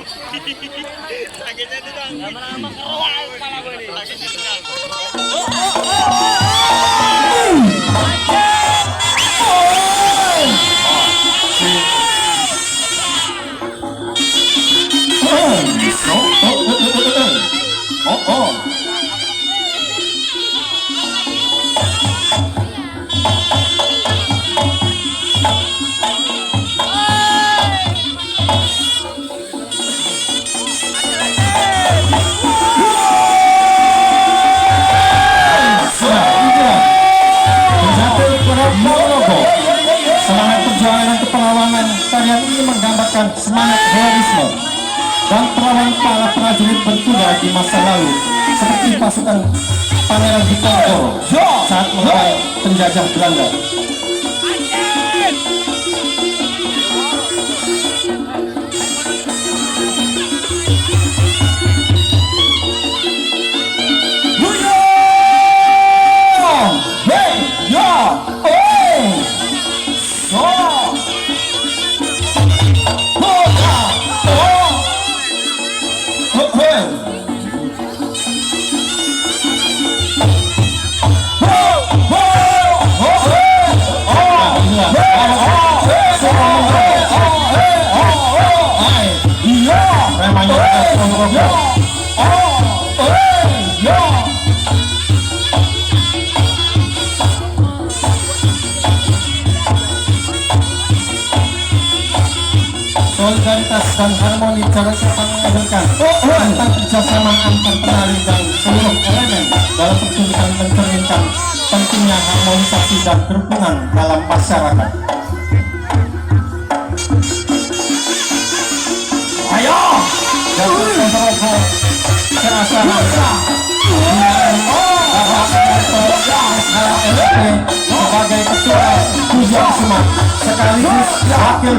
Sakitnya itu dong. Lama-lama kerual kepala gue nih. Sakitnya itu dong. Semangat perjalanan kepahlawanan tarian ini menggambarkan semangat heroisme dan perawan para prajurit berkuda di masa lalu, seperti pasukan Pangeran Diponegoro saat melawan penjajah Belanda. Solidaritas dan harmoni cara serta menghadirkan tentang kerjasama antar penari dan seluruh elemen dalam pertunjukan mencerminkan pentingnya harmonisasi dan kerukunan dalam masyarakat. Ayo, jangan kontrol serasa rasa sebagai ketua Puja Sumat sekaligus wakil